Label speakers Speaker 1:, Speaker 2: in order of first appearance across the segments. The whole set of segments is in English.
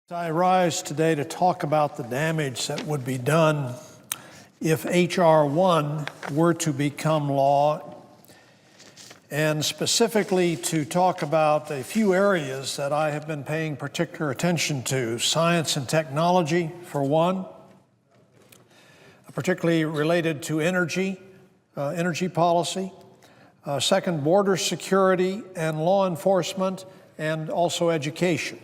Speaker 1: I rise today to talk about the damage that would be done if H.R.1 were to become law, and specifically to talk about a few areas that I have been paying particular attention to. Science and technology, for one, particularly related to energy policy. Second, border security and law enforcement, and also education.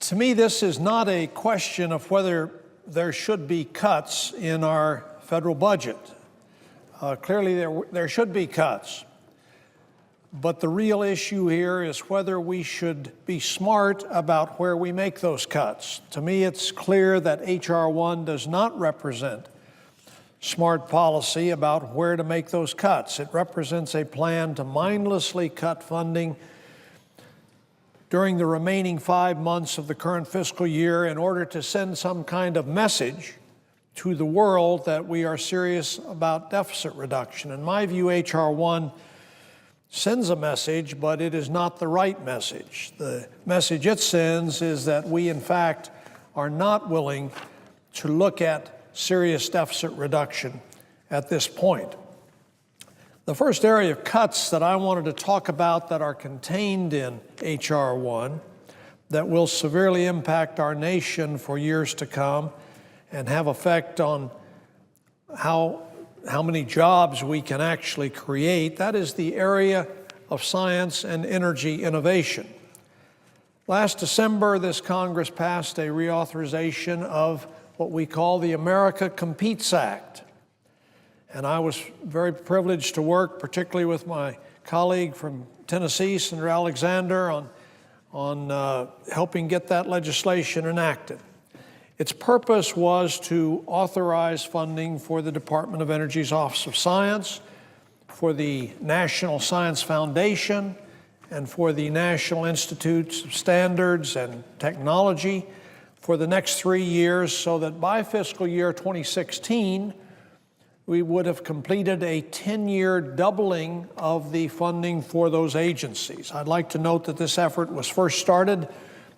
Speaker 1: To me, this is not a question of whether there should be cuts in our federal budget. Clearly, there should be cuts. But the real issue here is whether we should be smart about where we make those cuts. To me, it's clear that H.R.1 does not represent smart policy about where to make those cuts. It represents a plan to mindlessly cut funding during the remaining 5 months of the current fiscal year in order to send some kind of message to the world that we are serious about deficit reduction. In my view, H.R.1 sends a message, but it is not the right message. The message it sends is that we, in fact, are not willing to look at serious deficit reduction at this point. The first area of cuts that I wanted to talk about that are contained in H.R.1 that will severely impact our nation for years to come and have effect on how many jobs we can actually create, that is the area of science and energy innovation. Last December, this Congress passed a reauthorization of what we call the America Competes Act. And I was very privileged to work, particularly with my colleague from Tennessee, Senator Alexander, on helping get that legislation enacted. Its purpose was to authorize funding for the Department of Energy's Office of Science, for the National Science Foundation, and for the National Institutes of Standards and Technology for the next 3 years, so that by fiscal year 2016, we would have completed a 10-year doubling of the funding for those agencies. I'd like to note that this effort was first started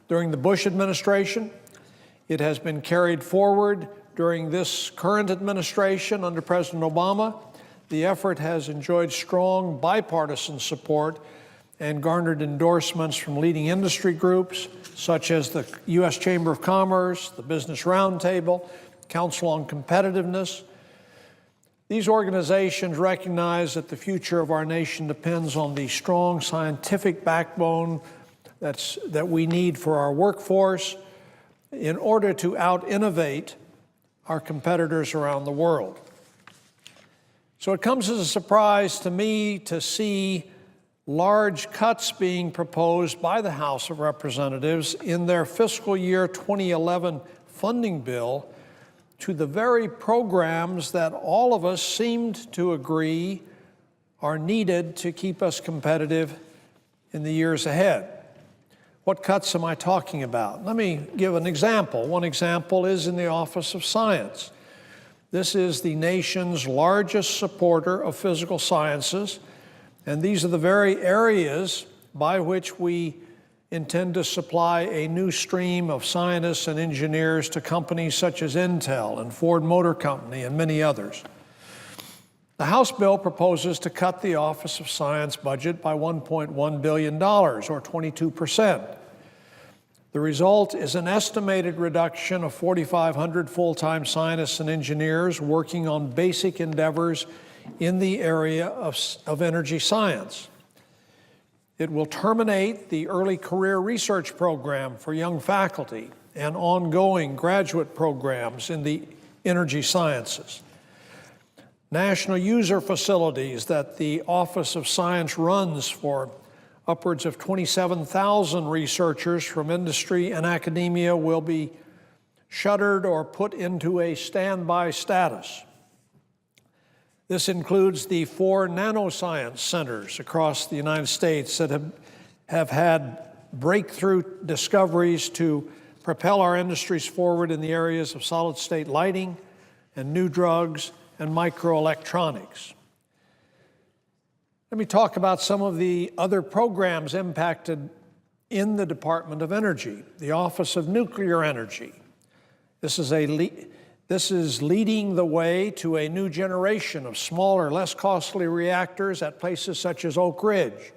Speaker 1: during the Bush administration. It has been carried forward during this current administration under President Obama. The effort has enjoyed strong bipartisan support and garnered endorsements from leading industry groups such as the U.S. Chamber of Commerce, the Business Roundtable, Council on Competitiveness. These organizations recognize that the future of our nation depends on the strong scientific backbone that we need for our workforce in order to out-innovate our competitors around the world. So it comes as a surprise to me to see large cuts being proposed by the House of Representatives in their fiscal year 2011 funding bill to the very programs that all of us seemed to agree are needed to keep us competitive in the years ahead. What cuts am I talking about? Let me give an example. One example is in the Office of Science. This is the nation's largest supporter of physical sciences, and these are the very areas by which we intend to supply a new stream of scientists and engineers to companies such as Intel and Ford Motor Company and many others. The House bill proposes to cut the Office of Science budget by $1.1 billion, or 22%. The result is an estimated reduction of 4,500 full-time scientists and engineers working on basic endeavors in the area of energy science. It will terminate the early career research program for young faculty and ongoing graduate programs in the energy sciences. National user facilities that the Office of Science runs for upwards of 27,000 researchers from industry and academia will be shuttered or put into a standby status. This includes the 4 nanoscience centers across the United States that have had breakthrough discoveries to propel our industries forward in the areas of solid-state lighting and new drugs and microelectronics. Let me talk about some of the other programs impacted in the Department of Energy, the Office of Nuclear Energy. This is leading the way to a new generation of smaller, less costly reactors at places such as Oak Ridge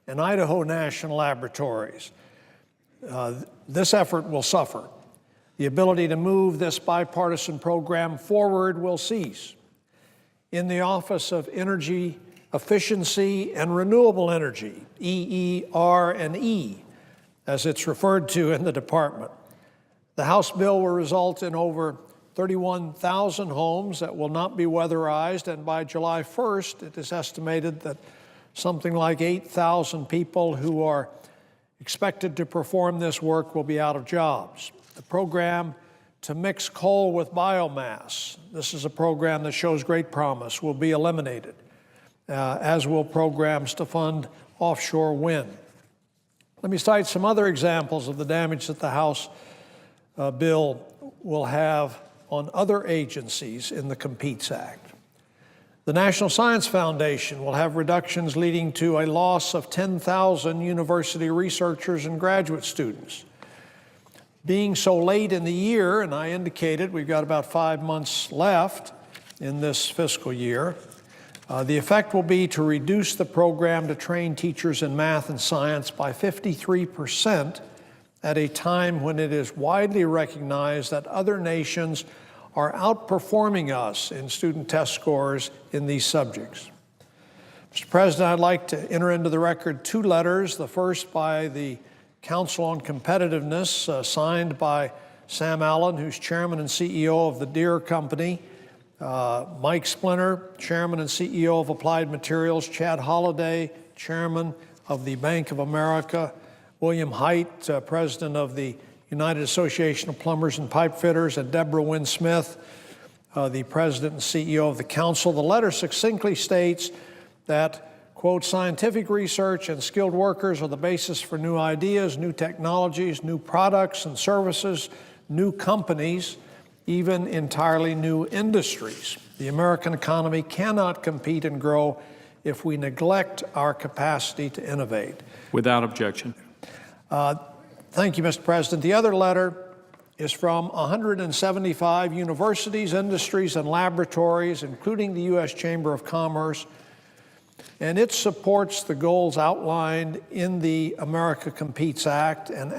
Speaker 1: and Idaho National Laboratories. This effort will suffer. The ability to move this bipartisan program forward will cease. In the Office of Energy Efficiency and Renewable Energy, EER&E, as it's referred to in the department, the House bill will result in over 31,000 homes that will not be weatherized, and by July 1st, it is estimated that something like 8,000 people who are expected to perform this work will be out of jobs. The program to mix coal with biomass, this is a program that shows great promise, will be eliminated, as will programs to fund offshore wind. Let me cite some other examples of the damage that the House bill will have on other agencies in the Competes Act. The National Science Foundation will have reductions leading to a loss of 10,000 university researchers and graduate students. Being so late in the year, and I indicated we've got about 5 months left in this fiscal year, the effect will be to reduce the program to train teachers in math and science by 53% at a time when it is widely recognized that other nations are outperforming us in student test scores in these subjects. Mr. President, I'd like to enter into the record 2 letters, the first by the Council on Competitiveness, signed by Sam Allen, who's Chairman and CEO of the Deere Company, Mike Splinter, Chairman and CEO of Applied Materials, Chad Holliday, Chairman of the Bank of America, William Haidt, President of the United Association of Plumbers and Pipe Fitters, and Deborah Wynn Smith, the President and CEO of the Council. The letter succinctly states that, quote, scientific research and skilled workers are the basis for new ideas, new technologies, new products and services, new companies, even entirely new industries. The American economy cannot compete and grow if we neglect our capacity to innovate.
Speaker 2: Without objection.
Speaker 1: Thank you, Mr. President. The other letter is from 175 universities, industries, and laboratories, including the U.S. Chamber of Commerce, and it supports the goals outlined in the America Competes Act and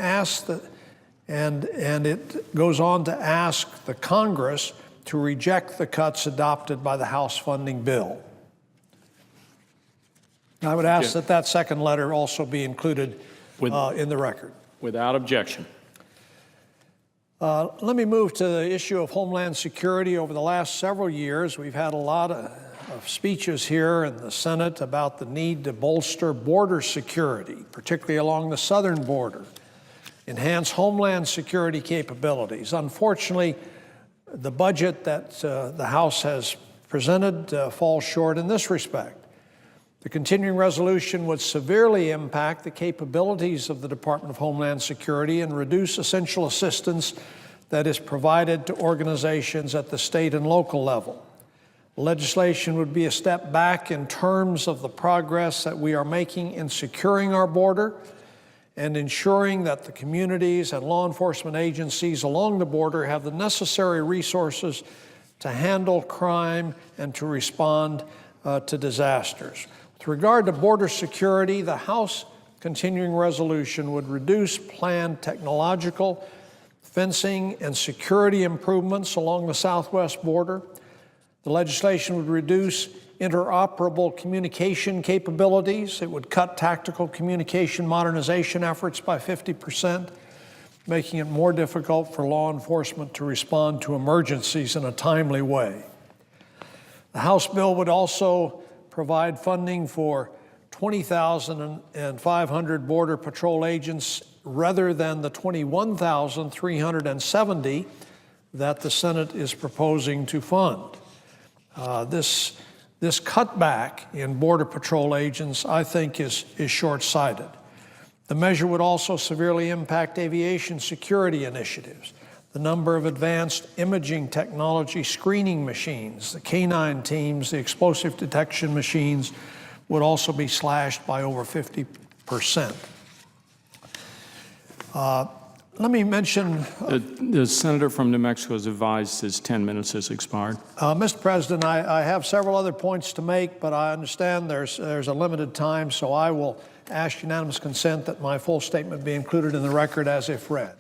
Speaker 1: it goes on to ask the Congress to reject the cuts adopted by the House funding bill. I would ask that that second letter also be included in the record.
Speaker 2: Without objection.
Speaker 1: Let me move to the issue of Homeland Security. Over the last several years, we've had a lot of speeches here in the Senate about the need to bolster border security, particularly along the southern border, enhance Homeland Security capabilities. Unfortunately, the budget that the House has presented falls short in this respect. The continuing resolution would severely impact the capabilities of the Department of Homeland Security and reduce essential assistance that is provided to organizations at the state and local level. The legislation would be a step back in terms of the progress that we are making in securing our border and ensuring that the communities and law enforcement agencies along the border have the necessary resources to handle crime and to respond to disasters. With regard to border security, the House continuing resolution would reduce planned technological, fencing, and security improvements along the southwest border. The legislation would reduce interoperable communication capabilities. It would cut tactical communication modernization efforts by 50%, making it more difficult for law enforcement to respond to emergencies in a timely way. The House bill would also provide funding for 20,500 Border Patrol agents rather than the 21,370 that the Senate is proposing to fund. This cutback in Border Patrol agents, I think, is short-sighted. The measure would also severely impact aviation security initiatives. The number of advanced imaging technology screening machines, the canine teams, the explosive detection machines would also be slashed by over 50%. Let me mention,
Speaker 2: The senator from New Mexico is advised his 10 minutes has expired.
Speaker 1: Mr. President, I have several other points to make, but I understand there's a limited time, so I will ask unanimous consent that my full statement be included in the record as if read.